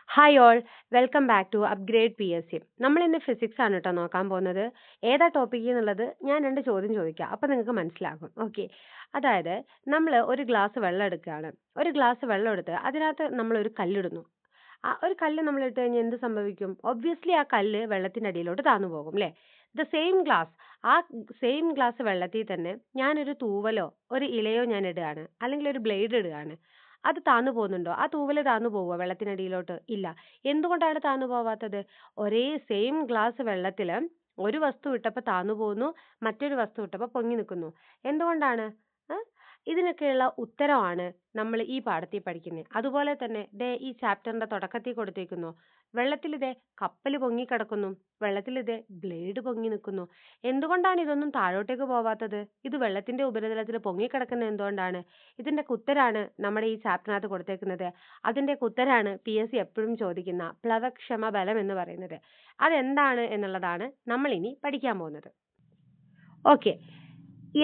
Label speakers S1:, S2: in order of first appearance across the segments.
S1: Hi all, welcome back to upgrade PSC. നമ്മൾ ഇന്ന് physics ആണ് കേട്ടോ നോക്കാൻ പോകുന്നത്. ഏതാ ടോപ്പിക് എന്നുള്ളത് ഞാൻ രണ്ട് ചോദ്യം ചോദിക്കാം, അപ്പോൾ നിങ്ങൾക്ക് മനസ്സിലാകും. ഓക്കെ, അതായത് നമ്മൾ ഒരു ഗ്ലാസ് വെള്ളം എടുക്കുകയാണ്. ഒരു ഗ്ലാസ് വെള്ളം എടുത്ത് അതിനകത്ത് നമ്മൾ ഒരു കല്ലിടുന്നു. ആ ഒരു കല്ല് നമ്മൾ ഇട്ട് കഴിഞ്ഞാൽ എന്ത് സംഭവിക്കും? ഒബ്വിയസ്ലി ആ കല്ല് വെള്ളത്തിൻ്റെ അടിയിലോട്ട് താന്നു പോകും അല്ലേ? ദ സെയിം ഗ്ലാസ്, ആ സെയിം ഗ്ലാസ് വെള്ളത്തിൽ തന്നെ ഞാനൊരു തൂവലോ ഒരു ഇലയോ ഞാൻ ഇടുകയാണ്, അല്ലെങ്കിൽ ഒരു ബ്ലേഡ് ഇടുകയാണ്. അത് താന്നു പോകുന്നുണ്ടോ? ആ തൂവല് താന്നു പോവുമോ വെള്ളത്തിനടിയിലോട്ട്? ഇല്ല. എന്തുകൊണ്ടാണ് താന്നു പോവാത്തത്? ഒരേ സെയിം ഗ്ലാസ് വെള്ളത്തിൽ ഒരു വസ്തു ഇട്ടപ്പോൾ താന്നു പോകുന്നു, മറ്റൊരു വസ്തു ഇട്ടപ്പോൾ പൊങ്ങി നിൽക്കുന്നു. എന്തുകൊണ്ടാണ്? ഇതിനൊക്കെയുള്ള ഉത്തരമാണ് നമ്മൾ ഈ പാഠത്തിൽ പഠിക്കുന്നത്. അതുപോലെ തന്നെ ദേ ഈ ചാപ്റ്ററിന്റെ തുടക്കത്തിൽ കൊടുത്തേക്കുന്നു. വെള്ളത്തിൽ ഇതേ കപ്പൽ പൊങ്ങിക്കിടക്കുന്നു, വെള്ളത്തിൽ ഇതേ ബ്ലേഡ് പൊങ്ങി നിൽക്കുന്നു. എന്തുകൊണ്ടാണ് ഇതൊന്നും താഴോട്ടേക്ക് പോവാത്തത്? ഇത് വെള്ളത്തിന്റെ ഉപരിതലത്തിൽ പൊങ്ങിക്കിടക്കുന്നത് എന്തുകൊണ്ടാണ്? ഇതിന്റെ ഉത്തരാണ് നമ്മുടെ ഈ ചാപ്റ്ററിനകത്ത് കൊടുത്തേക്കുന്നത്. അതിന്റെ ഉത്തരാണ് PSC എപ്പോഴും ചോദിക്കുന്ന പ്ലവക്ഷമ ബലം എന്ന് പറയുന്നത്. അതെന്താണ് എന്നുള്ളതാണ് നമ്മൾ ഇനി പഠിക്കാൻ പോകുന്നത്. ഓക്കെ,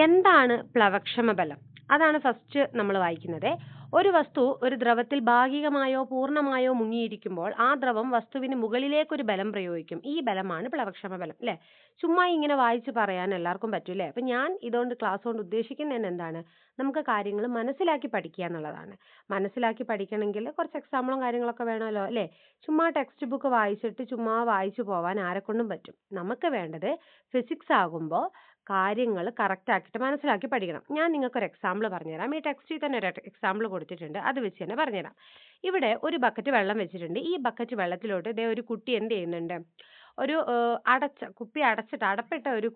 S1: എന്താണ് പ്ലവക്ഷമ ബലം? അതാണ് ഫസ്റ്റ് നമ്മൾ വായിക്കുന്നത്. ഒരു വസ്തു ഒരു ദ്രവത്തിൽ ഭാഗികമായോ പൂർണ്ണമായോ മുങ്ങിയിരിക്കുമ്പോൾ ആ ദ്രവം വസ്തുവിന് മുകളിലേക്കൊരു ബലം പ്രയോഗിക്കും. ഈ ബലമാണ് പ്ലവക്ഷമ ബലം അല്ലേ? ചുമ്മാ ഇങ്ങനെ വായിച്ച് പറയാൻ എല്ലാവർക്കും പറ്റൂലേ? അപ്പം ഞാൻ ഇതുകൊണ്ട് ക്ലാസ് കൊണ്ട് ഉദ്ദേശിക്കുന്നത് എന്താണ്? നമുക്ക് കാര്യങ്ങൾ മനസ്സിലാക്കി പഠിക്കുക എന്നുള്ളതാണ്. മനസ്സിലാക്കി പഠിക്കണമെങ്കിൽ കുറച്ച് എക്സാമ്പിളും കാര്യങ്ങളൊക്കെ വേണമല്ലോ അല്ലേ? ചുമ്മാ ടെക്സ്റ്റ് ബുക്ക് വായിച്ചിട്ട് ചുമ്മാ വായിച്ചു പോവാൻ ആരെക്കൊണ്ടും പറ്റും. നമുക്ക് വേണ്ടത് ഫിസിക്സ് ആകുമ്പോൾ കാര്യങ്ങൾ കറക്റ്റ് ആക്കിയിട്ട് മനസ്സിലാക്കി പഠിക്കണം. ഞാൻ നിങ്ങൾക്കൊരു എക്സാമ്പിൾ പറഞ്ഞുതരാം. ഈ ടെക്സ്റ്റിൽ തന്നെ ഒരു എക്സാമ്പിൾ കൊടുത്തിട്ടുണ്ട്, അത് വെച്ച് തന്നെ പറഞ്ഞുതരാം. ഇവിടെ ഒരു ബക്കറ്റ് വെള്ളം വെച്ചിട്ടുണ്ട്. ഈ ബക്കറ്റ് വെള്ളത്തിലോട്ട് ഇതേ ഒരു കുട്ടി എന്ത് ചെയ്യുന്നുണ്ട്? ഒരു കുപ്പി അടച്ചിട്ട് അടപ്പിട്ട ഒരു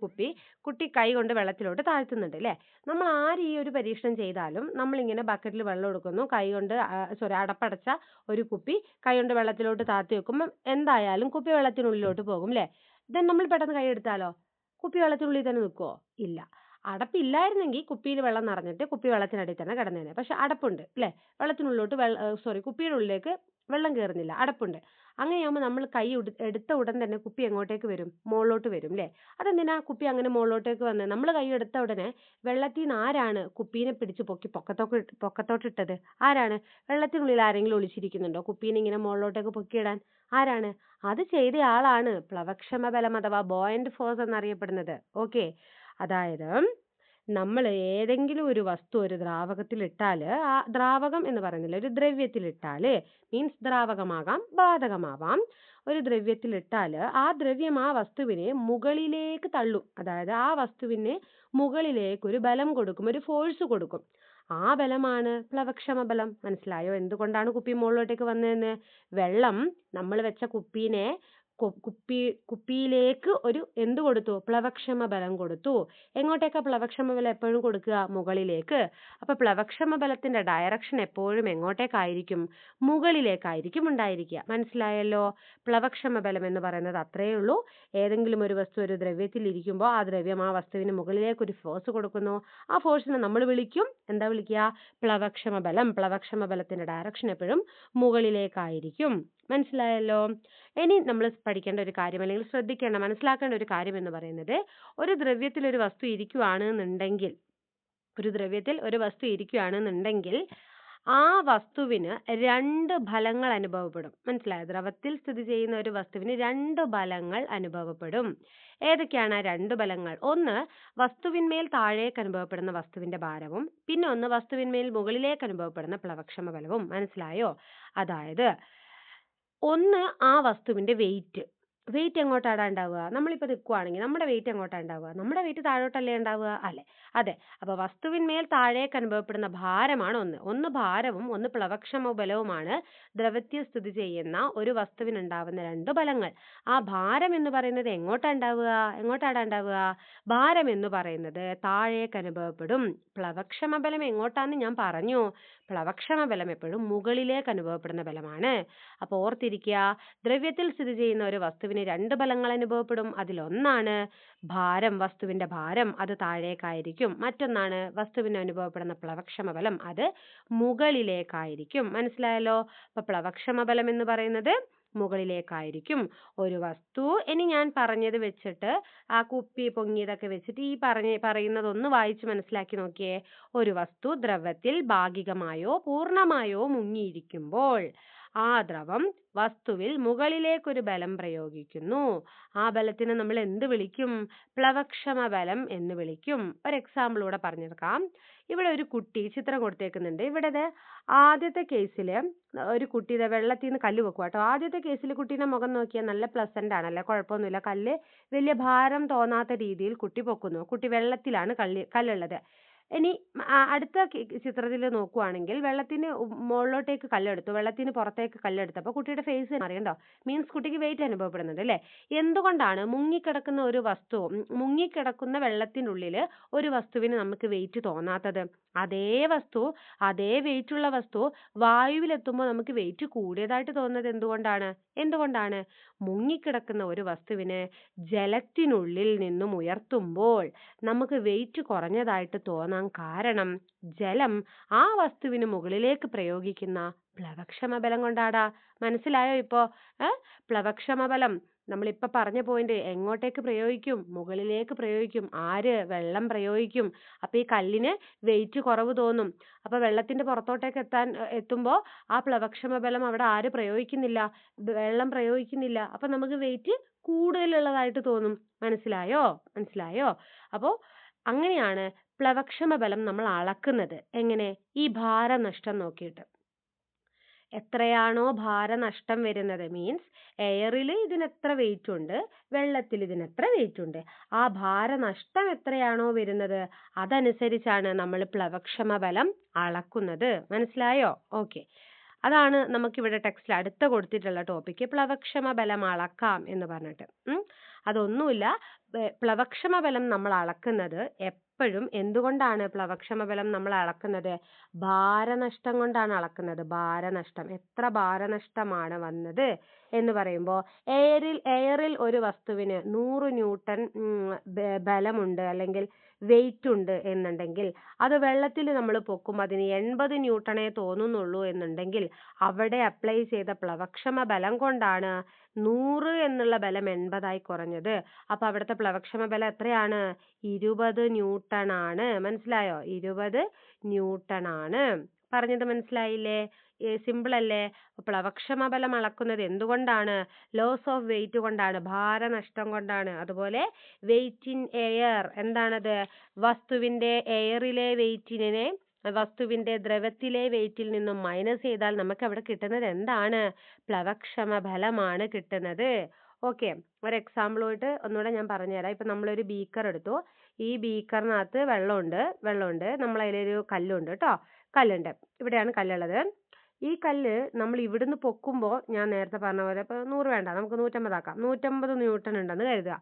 S1: കുട്ടി കൈ കൊണ്ട് വെള്ളത്തിലോട്ട് താഴ്ത്തുന്നുണ്ട് അല്ലേ? നമ്മൾ ആര് ഈ ഒരു പരീക്ഷണം ചെയ്താലും നമ്മളിങ്ങനെ ബക്കറ്റിൽ വെള്ളം എടുക്കുന്നു, കൈ കൊണ്ട് അടപ്പടച്ച ഒരു കുപ്പി കൈ കൊണ്ട് വെള്ളത്തിലോട്ട് താഴ്ത്തി വെക്കുമ്പോൾ എന്തായാലും കുപ്പി വെള്ളത്തിനുള്ളിലോട്ട് പോകും അല്ലേ? ഇതെൻ നമ്മൾ പെട്ടെന്ന് കൈ എടുത്താലോ കുപ്പി വെള്ളത്തിനുള്ളിൽ തന്നെ നിൽക്കുമോ? ഇല്ല. അടപ്പില്ലായിരുന്നെങ്കിൽ കുപ്പിയിൽ വെള്ളം നിറഞ്ഞിട്ട് കുപ്പി വെള്ളത്തിനടിയിൽ തന്നെ കിടന്നേനെ. പക്ഷെ അടപ്പുണ്ട് അല്ലേ? വെള്ളത്തിനുള്ളിലോട്ട് കുപ്പിയുടെ ഉള്ളിലേക്ക് വെള്ളം കയറുന്നില്ല, അടപ്പുണ്ട്. അങ്ങനെയാകുമ്പോൾ നമ്മൾ കൈ എടുത്ത ഉടൻ തന്നെ കുപ്പി എങ്ങോട്ടേക്ക് വരും? മുകളിലോട്ട് വരും അല്ലേ? അതെന്തിനാ കുപ്പി അങ്ങനെ മുകളിലോട്ടേക്ക് വന്ന്? നമ്മൾ കൈ എടുത്ത ഉടനെ വെള്ളത്തിൽ നിന്ന് ആരാണ് കുപ്പീനെ പിടിച്ച് പൊക്കത്തോട്ടിട്ടത്? ആരാണ്? വെള്ളത്തിനുള്ളിൽ ആരെങ്കിലും ഒളിച്ചിരിക്കുന്നുണ്ടോ കുപ്പീനെ ഇങ്ങനെ മുകളിലോട്ടേക്ക് പൊക്കിയിടാൻ? ആരാണ്? അത് ചെയ്ത ആളാണ് പ്ലവക്ഷമ ബലം അഥവാ ബോയന്റ് ഫോഴ്സ് എന്നറിയപ്പെടുന്നത്. ഓക്കെ, അതായത് നമ്മൾ ഏതെങ്കിലും ഒരു വസ്തു ഒരു ദ്രാവകത്തിൽ ഇട്ടാൽ, ആ ദ്രാവകം എന്ന് പറയുന്നില്ല, ഒരു ദ്രവ്യത്തിൽ ഇട്ടാൽ, മീൻസ് ദ്രാവകമാകാം വാതകമാവാം, ഒരു ദ്രവ്യത്തിൽ ഇട്ടാൽ ആ ദ്രവ്യം ആ വസ്തുവിനെ മുകളിലേക്ക് തള്ളും. അതായത് ആ വസ്തുവിനെ മുകളിലേക്ക് ഒരു ബലം കൊടുക്കും, ഒരു ഫോഴ്സ് കൊടുക്കും. ആ ബലമാണ് പ്ലവക്ഷമ ബലം. മനസ്സിലായോ എന്തുകൊണ്ടാണ് കുപ്പി മുകളിലോട്ടേക്ക് വന്നതെന്ന്? വെള്ളം നമ്മൾ വെച്ച കുപ്പിയിലേക്ക് ഒരു എന്ത് കൊടുത്തു? പ്ലവക്ഷമ ബലം കൊടുത്തു. എങ്ങോട്ടേക്കാ പ്ലവക്ഷമ ബലം എപ്പോഴും കൊടുക്കുക? മുകളിലേക്ക്. അപ്പൊ പ്ലവക്ഷമ ബലത്തിന്റെ ഡയറക്ഷൻ എപ്പോഴും എങ്ങോട്ടേക്കായിരിക്കും? മുകളിലേക്കായിരിക്കും ഉണ്ടായിരിക്കുക. മനസ്സിലായല്ലോ? പ്ലവക്ഷമ ബലം എന്ന് പറയുന്നത് അത്രയേ ഉള്ളൂ. ഏതെങ്കിലും ഒരു വസ്തു ഒരു ദ്രവ്യത്തിൽ ഇരിക്കുമ്പോൾ ആ ദ്രവ്യം ആ വസ്തുവിന് മുകളിലേക്ക് ഒരു ഫോഴ്സ് കൊടുക്കുന്നു. ആ ഫോഴ്സിനെ നമ്മൾ വിളിക്കും, എന്താ വിളിക്കുക? പ്ലവക്ഷമ ബലം. പ്ലവക്ഷമ ബലത്തിന്റെ ഡയറക്ഷൻ എപ്പോഴും മുകളിലേക്കായിരിക്കും. മനസ്സിലായല്ലോ? ഇനി നമ്മൾ പഠിക്കേണ്ട ഒരു കാര്യം, അല്ലെങ്കിൽ ശ്രദ്ധിക്കേണ്ട മനസ്സിലാക്കേണ്ട ഒരു കാര്യം എന്ന് പറയുന്നത്, ഒരു ദ്രവ്യത്തിൽ ഒരു വസ്തു ഇരിക്കുകയാണെന്നുണ്ടെങ്കിൽ ആ വസ്തുവിന് രണ്ട് ഫലങ്ങൾ അനുഭവപ്പെടും. മനസ്സിലായോ? ദ്രവത്തിൽ സ്ഥിതി ചെയ്യുന്ന ഒരു വസ്തുവിന് രണ്ട് ഫലങ്ങൾ അനുഭവപ്പെടും. ഏതൊക്കെയാണ് ആ രണ്ട് ഫലങ്ങൾ? ഒന്ന്, വസ്തുവിന്മേൽ താഴേക്ക് അനുഭവപ്പെടുന്ന വസ്തുവിന്റെ ഭാരവും, പിന്നെ ഒന്ന് വസ്തുവിന്മേൽ മുകളിലേക്ക് അനുഭവപ്പെടുന്ന പ്ലവക്ഷമ ബലവും. മനസ്സിലായോ? അതായത് ഒന്ന്, ആ വസ്തുവിന്റെ വെയിറ്റ് എങ്ങോട്ടാണ് ഉണ്ടാവുക? നമ്മളിപ്പോൾ നിൽക്കുവാണെങ്കിൽ നമ്മുടെ വെയിറ്റ് എങ്ങോട്ടാണ് ഉണ്ടാവുക? നമ്മുടെ വെയിറ്റ് താഴോട്ടല്ലേ ഉണ്ടാവുക അല്ലേ? അതെ. അപ്പോൾ വസ്തുവിന്മേൽ താഴേക്ക് അനുഭവപ്പെടുന്ന ഭാരമാണ് ഒന്ന് ഭാരവും ഒന്ന് പ്ലവക്ഷമ ബലവുമാണ് ദ്രവത്തിൽ സ്ഥിതി ചെയ്യുന്ന ഒരു വസ്തുവിനുണ്ടാവുന്ന രണ്ട് ബലങ്ങൾ. ആ ഭാരം എന്ന് പറയുന്നത് എങ്ങോട്ടാണ് ഉണ്ടാവുക? ഭാരം എന്ന് പറയുന്നത് താഴേക്ക് അനുഭവപ്പെടും. പ്ലവക്ഷമ ബലം എങ്ങോട്ടാന്ന് ഞാൻ പറഞ്ഞു. പ്ലവക്ഷമ ബലം എപ്പോഴും മുകളിലേക്ക് അനുഭവപ്പെടുന്ന ബലമാണ്. അപ്പോൾ ഓർത്തിരിക്കുക, ദ്രവ്യത്തിൽ സ്ഥിതി ചെയ്യുന്ന ഒരു വസ്തുവിന് രണ്ട് ബലങ്ങൾ അനുഭവപ്പെടും. അതിലൊന്നാണ് ഭാരം, വസ്തുവിന്റെ ഭാരം, അത് താഴേക്കായിരിക്കും. മറ്റൊന്നാണ് വസ്തുവിന് അനുഭവപ്പെടുന്ന പ്ലവക്ഷമ ബലം, അത് മുകളിലേക്കായിരിക്കും. മനസ്സിലായല്ലോ? അപ്പൊ പ്ലവക്ഷമ ബലം എന്ന് പറയുന്നത് മുകളിലേക്കായിരിക്കും. ഒരു വസ്തു, ഇനി ഞാൻ പറഞ്ഞത് വെച്ചിട്ട് ആ കുപ്പി പൊങ്ങിയതൊക്കെ വെച്ചിട്ട് ഈ പറയുന്നതൊന്ന് വായിച്ച് മനസ്സിലാക്കി നോക്കിയേ. ഒരു വസ്തു ദ്രവത്തിൽ ഭാഗികമായോ പൂർണ്ണമായോ മുങ്ങിയിരിക്കുമ്പോൾ ആ ദ്രവം വസ്തുവിൽ മുകളിലേക്കൊരു ബലം പ്രയോഗിക്കുന്നു. ആ ബലത്തിനെ നമ്മൾ എന്ത് വിളിക്കും? പ്ലവക്ഷമ ബലം എന്ന് വിളിക്കും. ഒരു എക്സാമ്പിൾ ഇവിടെ പറഞ്ഞെടുക്കാം. ഇവിടെ ഒരു കുട്ടി ചിത്രം കൊടുത്തേക്കുന്നുണ്ട്. ഇവിടെ ആദ്യത്തെ കേസിൽ ഒരു കുട്ടി വെള്ളത്തിൽ നിന്ന് കല്ല് വെക്കുക കേട്ടോ. ആദ്യത്തെ കേസിൽ കുട്ടീന്റെ മുഖം നോക്കിയാൽ നല്ല പ്ലസന്റ് ആണല്ലേ, കുഴപ്പമൊന്നുമില്ല. കല്ല് വലിയ ഭാരം തോന്നാത്ത രീതിയിൽ കുട്ടി പൊക്കുന്നു. കുട്ടി വെള്ളത്തിലാണ് കല്ലുള്ളത്. ഇനി അടുത്ത ചിത്രത്തിൽ നോക്കുവാണെങ്കിൽ വെള്ളത്തിന് മുകളിലോട്ടേക്ക് കല്ലെടുത്തു, വെള്ളത്തിന് പുറത്തേക്ക് കല്ലെടുത്തപ്പോൾ കുട്ടിയുടെ ഫേസ് അറിയണ്ടോ, മീൻസ് കുട്ടിക്ക് വെയിറ്റ് അനുഭവപ്പെടുന്നുണ്ട് അല്ലേ? എന്തുകൊണ്ടാണ് മുങ്ങിക്കിടക്കുന്ന ഒരു വസ്തു, മുങ്ങിക്കിടക്കുന്ന വെള്ളത്തിനുള്ളിൽ ഒരു വസ്തുവിന് നമുക്ക് വെയിറ്റ് തോന്നാത്തത്? അതേ വസ്തു, അതേ വെയിറ്റ് ഉള്ള വസ്തു വായുവിലെത്തുമ്പോൾ നമുക്ക് വെയിറ്റ് കൂടിയതായിട്ട് തോന്നുന്നത് എന്തുകൊണ്ടാണ്? മുങ്ങിക്കിടക്കുന്ന ഒരു വസ്തുവിന് ജലത്തിനുള്ളിൽ നിന്നും ഉയർത്തുമ്പോൾ നമുക്ക് വെയിറ്റ് കുറഞ്ഞതായിട്ട് തോന്നാൻ കാരണം ജലം ആ വസ്തുവിന് മുകളിലേക്ക് പ്രയോഗിക്കുന്ന പ്ലവക്ഷമ ബലം കൊണ്ടാടാ. മനസ്സിലായോ ഇപ്പോ? പ്ലവക്ഷമ ബലം നമ്മളിപ്പോ പറഞ്ഞ പോയിന്റ് എങ്ങോട്ടേക്ക് പ്രയോഗിക്കും? മുകളിലേക്ക് പ്രയോഗിക്കും. ആര്? വെള്ളം പ്രയോഗിക്കും. അപ്പൊ ഈ കല്ലിന് വെയിറ്റ് കുറവ് തോന്നും. അപ്പൊ വെള്ളത്തിന്റെ പുറത്തോട്ടേക്ക് എത്തുമ്പോ ആ പ്ലവക്ഷമ ബലം അവിടെ ആര് പ്രയോഗിക്കുന്നില്ല? വെള്ളം പ്രയോഗിക്കുന്നില്ല. അപ്പൊ നമുക്ക് വെയിറ്റ് കൂടുതലുള്ളതായിട്ട് തോന്നും. മനസ്സിലായോ? അപ്പോ അങ്ങനെയാണ് പ്ലവക്ഷമ ബലം നമ്മൾ അളക്കുന്നത്. എങ്ങനെ? ഈ ഭാരനഷ്ടം നോക്കിയിട്ട്. എത്രയാണോ ഭാരനഷ്ടം വരുന്നത്, മീൻസ് എയറിൽ ഇതിന് എത്ര വെയിറ്റ് ഉണ്ട്, വെള്ളത്തിൽ ഇതിന് എത്ര വെയിറ്റ് ഉണ്ട്, ആ ഭാരനഷ്ടം എത്രയാണോ വരുന്നത് അതനുസരിച്ചാണ് നമ്മൾ പ്ലവക്ഷമ ബലം അളക്കുന്നത്. മനസ്സിലായോ? ഓക്കെ. അതാണ് നമുക്കിവിടെ ടെക്സ്റ്റിൽ അടുത്ത കൊടുത്തിട്ടുള്ള ടോപ്പിക്ക്, പ്ലവക്ഷമ ബലം അളക്കാം എന്ന് പറഞ്ഞിട്ട്. അതൊന്നുമില്ല, പ്ലവക്ഷമ ബലം നമ്മൾ അളക്കുന്നത് എപ്പോഴും എന്തുകൊണ്ടാണ് പ്ലവക്ഷമ ബലം നമ്മൾ അളക്കുന്നത്? ഭാരനഷ്ടം കൊണ്ടാണ് അളക്കുന്നത്. ഭാരനഷ്ടം, എത്ര ഭാരനഷ്ടമാണ് വന്നത് എന്ന് പറയുമ്പോൾ എയറിൽ ഒരു വസ്തുവിന് 100 ന്യൂട്ടൺ ബലമുണ്ട് അല്ലെങ്കിൽ വെയിറ്റ് ഉണ്ട് എന്നുണ്ടെങ്കിൽ അത് വെള്ളത്തിൽ നമ്മൾ പൊക്കുമ്പോൾ അതിന് 80 ന്യൂട്ടണേ തോന്നുന്നുള്ളൂ എന്നുണ്ടെങ്കിൽ അവിടെ അപ്ലൈ ചെയ്ത പ്ലവക്ഷമ ബലം കൊണ്ടാണ് 100 എന്നുള്ള ബലം 80 കുറഞ്ഞത്. അപ്പൊ അവിടുത്തെ പ്ലവക്ഷമ ബലം എത്രയാണ്? 20 ന്യൂട്ടൺ ആണ്. മനസ്സിലായോ? 20 ന്യൂട്ടൺ ആണ്. പറഞ്ഞത് മനസ്സിലായില്ലേ? സിമ്പിൾ അല്ലേ? പ്ലവക്ഷമ ബലം അളക്കുന്നത് എന്തുകൊണ്ടാണ്? ലോസ് ഓഫ് വെയിറ്റ് കൊണ്ടാണ്, ഭാരനഷ്ടം കൊണ്ടാണ്. അതുപോലെ വെയിറ്റ് ഇൻ എയർ എന്താണത്? വസ്തുവിന്റെ എയറിലെ വെയിറ്റിനെ വസ്തുവിന്റെ ദ്രവത്തിലെ വെയിറ്റിൽ നിന്നും മൈനസ് ചെയ്താൽ നമുക്ക് അവിടെ കിട്ടുന്നത് എന്താണ്? പ്ലവക്ഷമ ബലമാണ് കിട്ടുന്നത്. ഓക്കെ, ഒരു എക്സാമ്പിളായിട്ട് ഒന്നുകൂടെ ഞാൻ പറഞ്ഞുതരാം. ഇപ്പൊ നമ്മളൊരു ബീക്കർ എടുത്തു. ഈ ബീക്കറിനകത്ത് വെള്ളമുണ്ട്. നമ്മൾ അതിലൊരു കല്ലുണ്ട് കേട്ടോ. ഇവിടെയാണ് കല്ലുള്ളത്. ഈ കല്ല് നമ്മൾ ഇവിടുന്ന് പൊക്കുമ്പോൾ ഞാൻ നേരത്തെ പറഞ്ഞ പോലെ ഇപ്പൊ 100 വേണ്ട, നമുക്ക് 150 ആക്കാം. 150 ന്യൂട്ടൺ ഉണ്ടെന്ന് കരുതുക.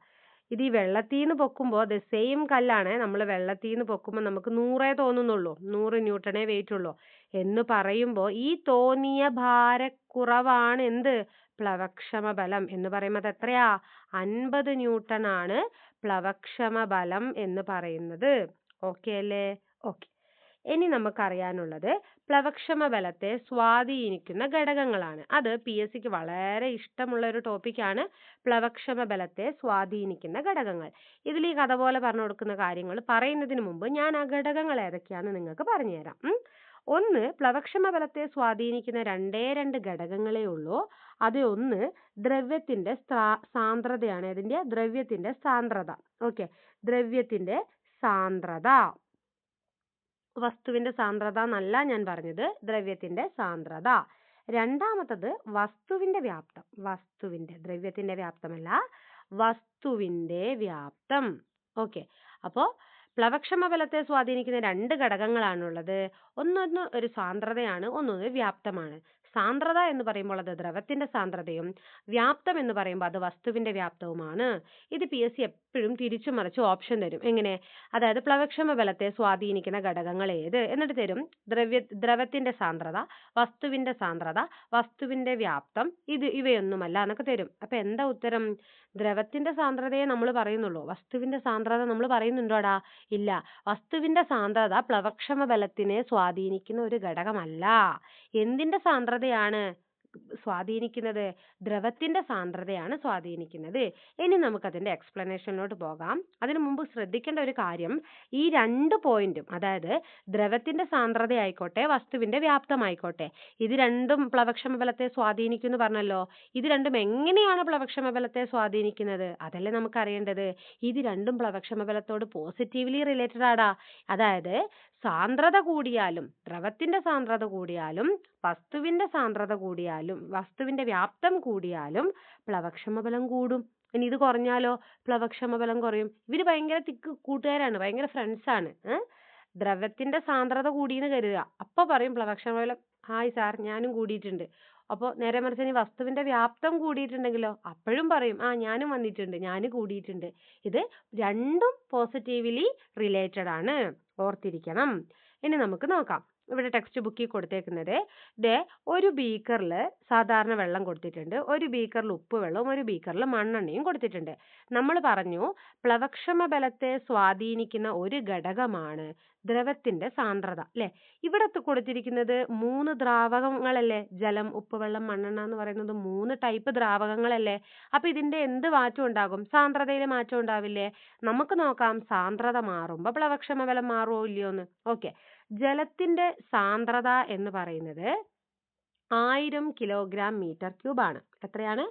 S1: ഇത് ഈ വെള്ളത്തിൽ നിന്ന് പൊക്കുമ്പോൾ ദ സെയിം കല്ലാണ്. നമ്മൾ വെള്ളത്തിൽ നിന്ന് പൊക്കുമ്പോൾ നമുക്ക് 100 തോന്നുന്നുള്ളൂ, 100 ന്യൂട്ടണേ വെയിറ്റ് ഉള്ളൂ എന്ന് പറയുമ്പോൾ ഈ തോന്നിയ ഭാരക്കുറവാണ് എന്ത്? പ്ലവക്ഷമ ബലം എന്ന് പറയുന്നത്. എത്രയാ? 50 ന്യൂട്ടൺ ആണ് പ്ലവക്ഷമ ബലം എന്ന് പറയുന്നത്. ഓക്കെ അല്ലേ? ഓക്കെ. ഇനി നമുക്കറിയാനുള്ളത് പ്ലവക്ഷമ ബലത്തെ സ്വാധീനിക്കുന്ന ഘടകങ്ങളാണ്. അത് PSCക്ക് വളരെ ഇഷ്ടമുള്ള ഒരു ടോപ്പിക്കാണ്, പ്ലവക്ഷമ ബലത്തെ സ്വാധീനിക്കുന്ന ഘടകങ്ങൾ. ഇതിൽ ഈ കഥ പോലെ പറഞ്ഞു കൊടുക്കുന്ന കാര്യങ്ങൾ പറയുന്നതിന് മുമ്പ് ഞാൻ ആ ഘടകങ്ങൾ ഏതൊക്കെയാണെന്ന് നിങ്ങൾക്ക് പറഞ്ഞുതരാം. ഒന്ന്, പ്ലവക്ഷമ ബലത്തെ സ്വാധീനിക്കുന്ന രണ്ട് ഘടകങ്ങളേ ഉള്ളൂ. അത് ഒന്ന് ദ്രവ്യത്തിന്റെ സാന്ദ്രതയാണ്. ദ്രവ്യത്തിന്റെ സാന്ദ്രത. ഓക്കെ, ദ്രവ്യത്തിന്റെ സാന്ദ്രത, വസ്തുവിന്റെ സാന്ദ്രത എന്നല്ല ഞാൻ പറഞ്ഞത്, ദ്രവ്യത്തിന്റെ സാന്ദ്രത. രണ്ടാമത്തത് വസ്തുവിന്റെ വ്യാപ്തം. ദ്രവ്യത്തിന്റെ വ്യാപ്തമല്ല, വസ്തുവിന്റെ വ്യാപ്തം. ഓക്കെ, അപ്പോ പ്ലവക്ഷമ ബലത്തെ സ്വാധീനിക്കുന്ന രണ്ട് ഘടകങ്ങളാണുള്ളത്. ഒന്ന് ഒരു സാന്ദ്രതയാണ്, ഒന്നൊരു വ്യാപ്തമാണ്. സാന്ദ്രത എന്ന് പറയുമ്പോൾ അത് ദ്രവത്തിന്റെ സാന്ദ്രതയും വ്യാപ്തം എന്ന് പറയുമ്പോൾ അത് വസ്തുവിന്റെ വ്യാപ്തവുമാണ്. ഇത് PSC എപ്പോഴും തിരിച്ചു മറിച്ച് ഓപ്ഷൻ തരും. എങ്ങനെ? അതായത് പ്ലവക്ഷമ ബലത്തെ സ്വാധീനിക്കുന്ന ഘടകങ്ങൾ ഏത് എന്നിട്ട് തരും. ദ്രവത്തിന്റെ സാന്ദ്രത, വസ്തുവിന്റെ സാന്ദ്രത, വസ്തുവിന്റെ വ്യാപ്തം, ഇവയൊന്നുമല്ല എന്നൊക്കെ തരും. അപ്പൊ എന്താ ഉത്തരം? ദ്രവത്തിന്റെ സാന്ദ്രതയെ നമ്മൾ പറയുന്നുള്ളൂ, വസ്തുവിന്റെ സാന്ദ്രത നമ്മൾ പറയുന്നുണ്ടോടാ? ഇല്ല. വസ്തുവിന്റെ സാന്ദ്രത പ്ലവക്ഷമ ബലത്തിനെ സ്വാധീനിക്കുന്ന ഒരു ഘടകമല്ല. എന്തിന്റെ സാന്ദ്രതയാണ്? സ്വാധീനിക്കുന്നത്? ദ്രവത്തിന്റെ സാന്ദ്രതയാണ് സ്വാധീനിക്കുന്നത്. ഇനി നമുക്ക് അതിന്റെ എക്സ്പ്ലനേഷനിലോട്ട് പോകാം. അതിനു മുമ്പ് ശ്രദ്ധിക്കേണ്ട ഒരു കാര്യം, ഈ 2 പോയിന്റും, അതായത് ദ്രവത്തിന്റെ സാന്ദ്രത ആയിക്കോട്ടെ വസ്തുവിന്റെ വ്യാപ്തമായിക്കോട്ടെ, ഇത് രണ്ടും പ്ലവക്ഷമ ബലത്തെ സ്വാധീനിക്കുന്നു പറഞ്ഞല്ലോ. ഇത് രണ്ടും എങ്ങനെയാണ് പ്ലവക്ഷമ ബലത്തെ സ്വാധീനിക്കുന്നത്? അതല്ലേ നമുക്ക് അറിയേണ്ടത്. ഇത് രണ്ടും പ്ലവക്ഷമ ബലത്തോട് പോസിറ്റീവ്ലി റിലേറ്റഡ് ആടാ. അതായത് സാന്ദ്രത കൂടിയാലും, ദ്രവത്തിന്റെ സാന്ദ്രത കൂടിയാലും വസ്തുവിന്റെ സാന്ദ്രത കൂടിയാലും വസ്തുവിന്റെ വ്യാപ്തം കൂടിയാലും പ്ലവക്ഷമ ബലം കൂടും. ഇനി ഇത് കുറഞ്ഞാലോ? പ്ലവക്ഷമ ബലം കുറയും. ഇവര് ഭയങ്കര തിക്ക് കൂട്ടുകാരാണ്, ഭയങ്കര ഫ്രണ്ട്സ് ആണ്. ദ്രവത്തിന്റെ സാന്ദ്രത കൂടിയെന്ന് കരുതുക, അപ്പൊ പറയും പ്ലവക്ഷമ ബലം ഹായ് സാർ ഞാനും കൂടിയിട്ടുണ്ട്. അപ്പോൾ നേരെ മറിച്ച് ഇനി വസ്തുവിന്റെ വ്യാപ്തം കൂടിയിട്ടുണ്ടെങ്കിലോ അപ്പോഴും പറയും ഞാനും വന്നിട്ടുണ്ട്, ഞാനും കൂടിയിട്ടുണ്ട്. ഇത് രണ്ടും പോസിറ്റീവ്ലി റിലേറ്റഡ് ആണ്, ഓർത്തിരിക്കണം. ഇനി നമുക്ക് നോക്കാം. ഇവിടെ ടെക്സ്റ്റ് ബുക്കിൽ കൊടുത്തേക്കുന്നത് ഒരു ബീക്കറിൽ സാധാരണ വെള്ളം കൊടുത്തിട്ടുണ്ട്, ഒരു ബീക്കറിൽ ഉപ്പ് വെള്ളവും ഒരു ബീക്കറിൽ മണ്ണെണ്ണയും കൊടുത്തിട്ടുണ്ട്. നമ്മൾ പറഞ്ഞു പ്ലവക്ഷമ ബലത്തെ സ്വാധീനിക്കുന്ന ഒരു ഘടകമാണ് ദ്രവത്തിന്റെ സാന്ദ്രത, അല്ലെ? ഇവിടെ കൊടുത്തിരിക്കുന്നത് 3 ദ്രാവകങ്ങളല്ലേ? ജലം, ഉപ്പുവെള്ളം, മണ്ണെണ്ണ എന്ന് പറയുന്നത് 3 ടൈപ്പ് ദ്രാവകങ്ങളല്ലേ? അപ്പൊ ഇതിന്റെ എന്ത് മാറ്റം ഉണ്ടാകും? സാന്ദ്രതയിൽ മാറ്റം ഉണ്ടാവില്ലേ? നമുക്ക് നോക്കാം സാന്ദ്രത മാറുമ്പോ പ്ലവക്ഷമ ബലം മാറുമോ ഇല്ലയോ എന്ന്. ഓക്കെ, ജലത്തിന്റെ സാന്ദ്രത എന്ന് പറയുന്നത് 1000 കിലോഗ്രാം മീറ്റർ ക്യൂബ് ആണ്. എത്രയാണ്?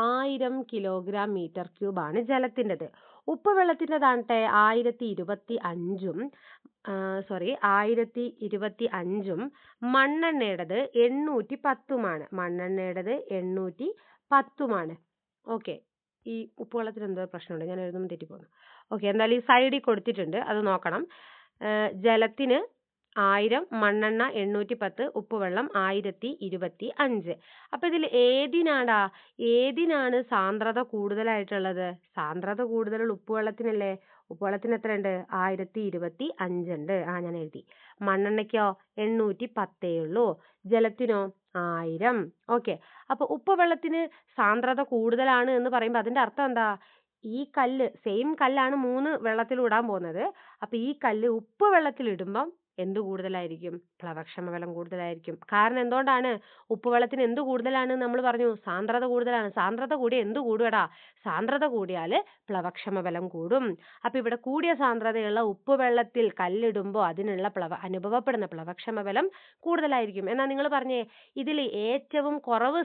S1: 1000 കിലോഗ്രാം മീറ്റർ ക്യൂബ് ആണ് ജലത്തിൻ്റെത്. ഉപ്പുവെള്ളത്തിൻ്റെതാണട്ടെ 1025ഉം 1025ഉം മണ്ണെണ്ണയുടേത് 810ഉമാണ്. മണ്ണെണ്ണയുടേത് 810ഉമാണ്. ഓക്കെ, ഈ ഉപ്പുവെള്ളത്തിന് എന്തോ പ്രശ്നമുണ്ട്, ഞാൻ എഴുതുമ്പോൾ തെറ്റിപ്പോകുന്നു. ഓക്കെ, എന്തായാലും ഈ സൈഡിൽ കൊടുത്തിട്ടുണ്ട്, അത് നോക്കണം. ജലത്തിന് 1000, മണ്ണെണ്ണ 810, ഉപ്പുവെള്ളം 1025. അപ്പൊ ഇതിൽ ഏതിനാണ് സാന്ദ്രത കൂടുതലായിട്ടുള്ളത്? സാന്ദ്രത കൂടുതലുള്ള ഉപ്പുവെള്ളത്തിനല്ലേ? ഉപ്പുവെള്ളത്തിന് എത്രയുണ്ട്? 1025 ഉണ്ട്. ഞാൻ എഴുതി. മണ്ണെണ്ണയ്ക്കോ 810 ഉള്ളൂ. ജലത്തിനോ 1000. ഓക്കെ, അപ്പൊ ഉപ്പുവെള്ളത്തിന് സാന്ദ്രത കൂടുതലാണ് എന്ന് പറയുമ്പോൾ അതിന്റെ അർത്ഥം എന്താ? ഈ കല്ല്, സെയിം കല്ലാണ് 3 വെള്ളത്തിൽ ഇടാൻ പോകുന്നത്. അപ്പൊ ഈ കല്ല് ഉപ്പ് വെള്ളത്തിൽ ഇടുമ്പം എന്ത് കൂടുതലായിരിക്കും? പ്ലവക്ഷമ ബലം കൂടുതലായിരിക്കും. കാരണം എന്തുകൊണ്ടാണ്? ഉപ്പുവെള്ളത്തിന് എന്ത് കൂടുതലാണ് നമ്മൾ പറഞ്ഞു? സാന്ദ്രത കൂടുതലാണ്. സാന്ദ്രത കൂടിയ എന്ത് കൂടുവടാ? സാന്ദ്രത കൂടിയാല് പ്ലവക്ഷമ ബലം കൂടും. അപ്പൊ ഇവിടെ കൂടിയ സാന്ദ്രതയുള്ള ഉപ്പുവെള്ളത്തിൽ കല്ലിടുമ്പോൾ അതിനുള്ള അനുഭവപ്പെടുന്ന പ്ലവക്ഷമ ബലം കൂടുതലായിരിക്കും. എന്നാ നിങ്ങൾ പറഞ്ഞേ, ഇതിൽ ഏറ്റവും കുറവ്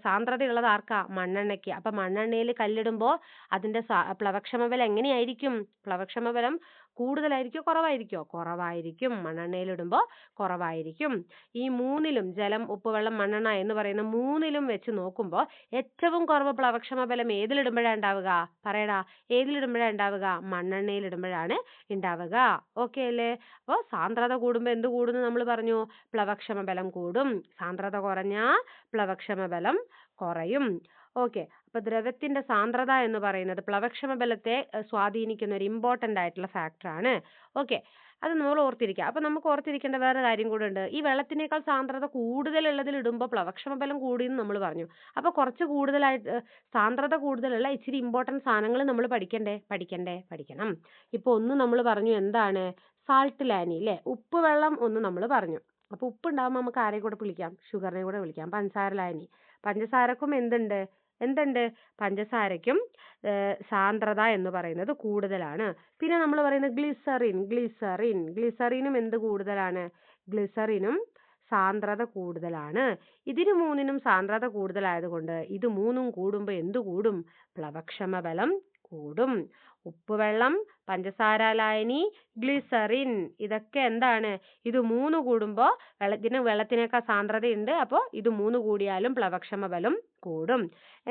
S1: സാന്ദ്രതയുള്ളത് ആർക്കാ? മണ്ണെണ്ണയ്ക്ക്. അപ്പൊ മണ്ണെണ്ണയിൽ കല്ലിടുമ്പോൾ അതിന്റെ പ്ലവക്ഷമ ബലം എങ്ങനെയായിരിക്കും? പ്ലവക്ഷമ ബലം കൂടുതലായിരിക്കോ കുറവായിരിക്കോ? കുറവായിരിക്കും. മണ്ണെണ്ണയിൽ ഇടുമ്പോൾ കുറവായിരിക്കും. ഈ 3ലും, ജലം, ഉപ്പുവെള്ളം, മണ്ണെണ്ണ എന്ന് പറയുന്ന 3ലും വെച്ച് നോക്കുമ്പോൾ ഏറ്റവും കുറവ് പ്ലവക്ഷമ ബലം ഏതിലിടുമ്പോഴാണ് ഉണ്ടാവുക? പറയടാ, ഏതിലിടുമ്പോഴാണ് ഉണ്ടാവുക? മണ്ണെണ്ണയിൽ ഇടുമ്പോഴാണ് ഉണ്ടാവുക. ഓക്കെ അല്ലേ? അപ്പോൾ സാന്ദ്രത കൂടുമ്പോൾ എന്ത് കൂടുന്നു നമ്മൾ പറഞ്ഞു? പ്ലവക്ഷമ ബലം കൂടും. സാന്ദ്രത കുറഞ്ഞാൽ പ്ലവക്ഷമ ബലം കുറയും. ഓക്കെ, അപ്പൊ ദ്രവത്തിന്റെ സാന്ദ്രത എന്ന് പറയുന്നത് പ്ലവക്ഷമ ബലത്തെ സ്വാധീനിക്കുന്ന ഒരു ഇമ്പോർട്ടന്റ് ആയിട്ടുള്ള ഫാക്ടർ ആണ്. ഓക്കെ, അത് നമ്മൾ ഓർത്തിരിക്കുക. അപ്പൊ നമുക്ക് ഓർത്തിരിക്കേണ്ട വേറെ കാര്യം കൂടെ ഉണ്ട്. ഈ വെള്ളത്തിനേക്കാൾ സാന്ദ്രത കൂടുതലുള്ളതിൽ ഇടുമ്പോൾ പ്ലവക്ഷമ ബലം കൂടിയെന്ന് നമ്മൾ പറഞ്ഞു. അപ്പൊ കുറച്ച് കൂടുതലായിട്ട് സാന്ദ്രത കൂടുതലുള്ള ഇച്ചിരി ഇമ്പോർട്ടന്റ് സാധനങ്ങൾ നമ്മൾ പഠിക്കണം. ഇപ്പൊ ഒന്ന് നമ്മൾ പറഞ്ഞു, എന്താണ്? സാൾട്ട് ലാനി, അല്ലെ? ഉപ്പ് വെള്ളം ഒന്ന് നമ്മൾ പറഞ്ഞു. അപ്പൊ ഉപ്പ് ഉണ്ടാകുമ്പോൾ നമുക്ക് ആരെ കൂടെ വിളിക്കാം? ഷുഗറിനെ കൂടെ വിളിക്കാം. പഞ്ചസാര ലാനി. പഞ്ചസാരക്കും എന്തുണ്ട്? പഞ്ചസാരയ്ക്കും സാന്ദ്രത എന്ന് പറയുന്നത് കൂടുതലാണ്. പിന്നെ നമ്മൾ പറയുന്നത് ഗ്ലിസറിനും എന്ത് കൂടുതലാണ്? ഗ്ലിസറിനും സാന്ദ്രത കൂടുതലാണ്. ഇതിന് 3നും സാന്ദ്രത കൂടുതലായതുകൊണ്ട് ഇത് 3ഉം കൂടുമ്പോൾ എന്ത് കൂടും? പ്ലവക്ഷമ ബലം കൂടും. ഉപ്പുവെള്ളം, പഞ്ചസാര ലായനി, ഗ്ലിസറിൻ, ഇതൊക്കെ എന്താണ്? ഇത് 3 കൂടുമ്പോൾ വെള്ളത്തിനേക്കാൾ സാന്ദ്രതയുണ്ട്. അപ്പോൾ ഇത് 3 കൂടിയാലും പ്ലവക്ഷമ ബലം കൂടും.